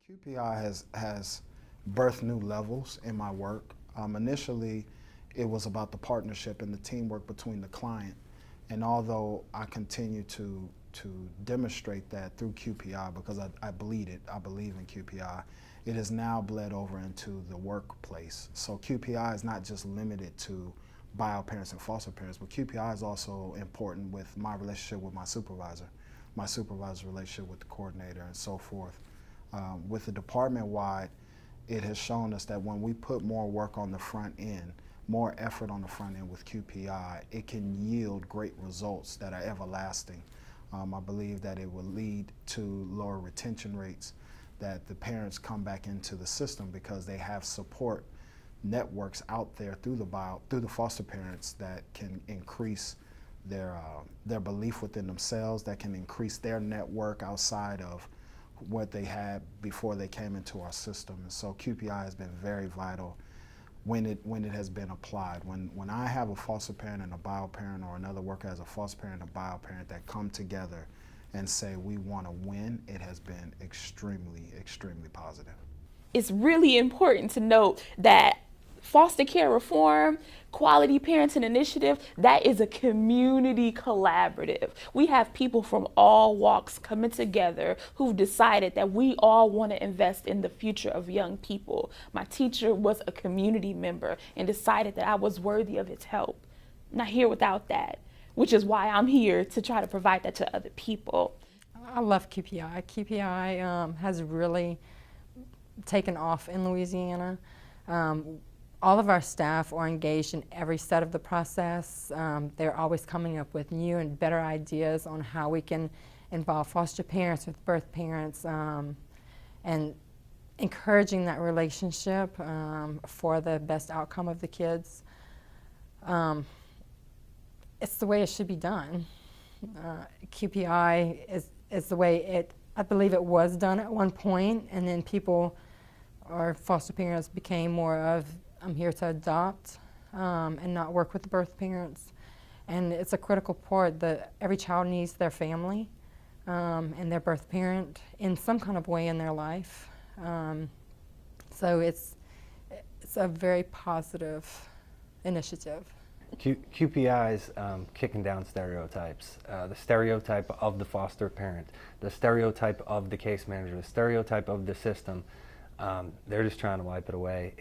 QPI has birthed new levels in my work. Initially, it was about the partnership and the teamwork between the client. And although I continue to demonstrate that through QPI because I believe in QPI, it has now bled over into the workplace. So QPI is not just limited to bio parents and foster parents, but QPI is also important with my relationship with my supervisor's relationship with the coordinator, and so forth. With the department-wide, it has shown us that when we put more work on the front end, more effort on the front end with QPI, it can yield great results that are everlasting. I believe that it will lead to lower retention rates, that the parents come back into the system because they have support networks out there through the foster parents that can increase their belief within themselves, that can increase their network outside of what they had before they came into our system. And so QPI has been very vital when it has been applied. When I have a foster parent and a bio parent, or another worker as a foster parent and a bio parent, that come together and say we want to win, it has been extremely, extremely positive. It's really important to note that foster care reform, quality parenting initiative, that is a community collaborative. We have people from all walks coming together who've decided that we all want to invest in the future of young people. My teacher was a community member and decided that I was worthy of his help. I'm not here without that, which is why I'm here to try to provide that to other people. I love QPI. QPI has really taken off in Louisiana. All of our staff are engaged in every step of the process. They're always coming up with new and better ideas on how we can involve foster parents with birth parents, and encouraging that relationship for the best outcome of the kids. It's the way it should be done. QPI is the way I believe it was done at one point, and then people or foster parents became more of, I'm here to adopt and not work with the birth parents. And it's a critical part that every child needs their family and their birth parent in some kind of way in their life. So it's a very positive initiative. QPI is kicking down stereotypes. The stereotype of the foster parent, the stereotype of the case manager, the stereotype of the system. They're just trying to wipe it away.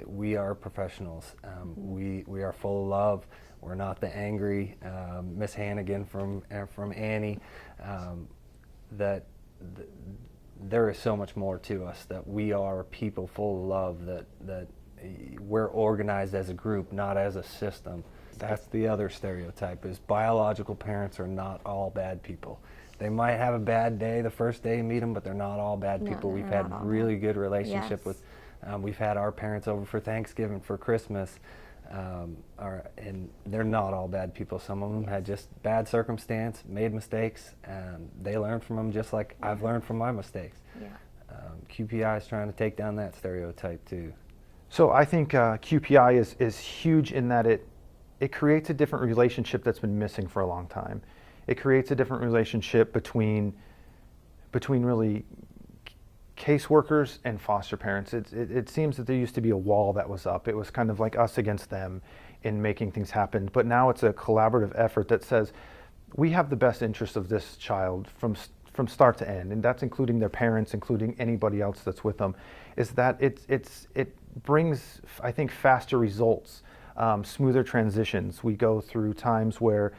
We are professionals. We are full of love. We're not the angry Miss Hannigan from Annie. There is so much more to us, that we are people full of love, that we're organized as a group, not as a system. That's the other stereotype, is biological parents are not all bad people. They might have a bad day the first day you meet them, but they're not all bad people. We've had really good relationship with, we've had our parents over for Thanksgiving, for Christmas, and they're not all bad people. Some of them had just bad circumstance, made mistakes, and they learned from them just like I've learned from my mistakes. QPI is trying to take down that stereotype too. So I think QPI is huge in that it creates a different relationship that's been missing for a long time. It creates a different relationship between really caseworkers and foster parents. It seems that there used to be a wall that was up. It was kind of like us against them in making things happen. But now it's a collaborative effort that says we have the best interest of this child from start to end, and that's including their parents, including anybody else that's with them. Is that it brings, I think, faster results, smoother transitions. We go through times where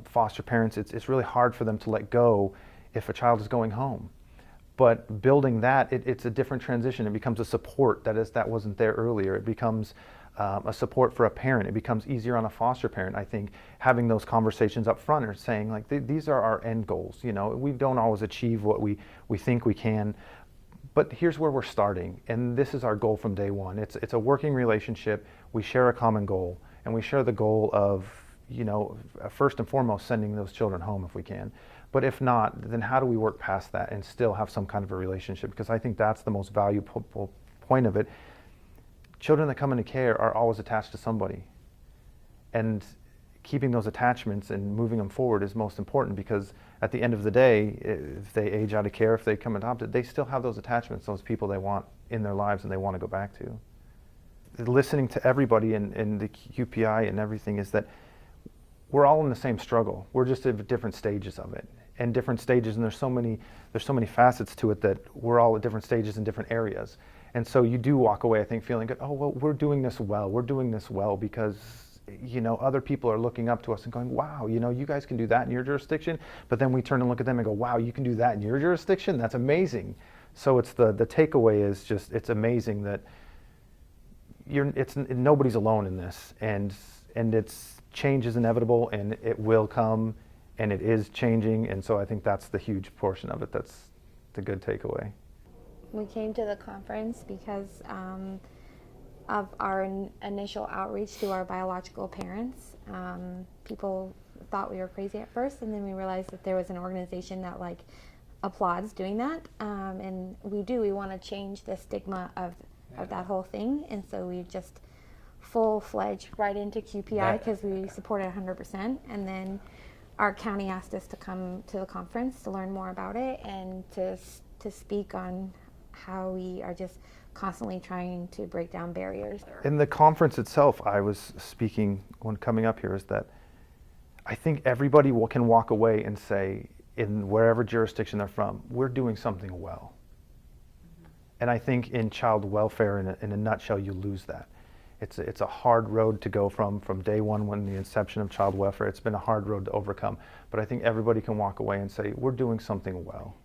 foster parents, it's really hard for them to let go if a child is going home. But building that, it's a different transition. It becomes a support that wasn't there earlier. It becomes a support for a parent. It becomes easier on a foster parent, I think, having those conversations up front, or saying like, these are our end goals. You know, we don't always achieve what we think we can, but here's where we're starting, and this is our goal from day one. It's a working relationship. We share a common goal, and we share the goal of, you know, first and foremost, sending those children home if we can. But if not, then how do we work past that and still have some kind of a relationship? Because I think that's the most valuable point of it. Children that come into care are always attached to somebody. And keeping those attachments and moving them forward is most important, because at the end of the day, if they age out of care, if they come adopted, they still have those attachments, those people they want in their lives and they want to go back to. Listening to everybody in the QPI and everything is that we're all in the same struggle. We're just at different stages of it, and different stages, and there's so many facets to it that we're all at different stages in different areas. And so you do walk away, I think, feeling good. Oh, well, we're doing this well. We're doing this well because, you know, other people are looking up to us and going, wow, you know, you guys can do that in your jurisdiction. But then we turn and look at them and go, wow, you can do that in your jurisdiction? That's amazing. So it's the takeaway is just, it's amazing that nobody's alone in this, and change is inevitable, and it will come, and it is changing. And so I think that's the huge portion of it. That's the good takeaway. We came to the conference because of our initial outreach to our biological parents. People thought we were crazy at first, and then we realized that there was an organization that like applauds doing that, and we want to change the stigma of that whole thing. And so we just full-fledged right into QPI because we support it 100%. And then our county asked us to come to the conference to learn more about it and to speak on how we are just constantly trying to break down barriers. In the conference itself, I was speaking when coming up here, is that I think everybody can walk away and say, in wherever jurisdiction they're from, we're doing something well. And I think in child welfare, in a nutshell, you lose that. It's a hard road to go from day one, when the inception of child welfare. It's been a hard road to overcome. But I think everybody can walk away and say, we're doing something well.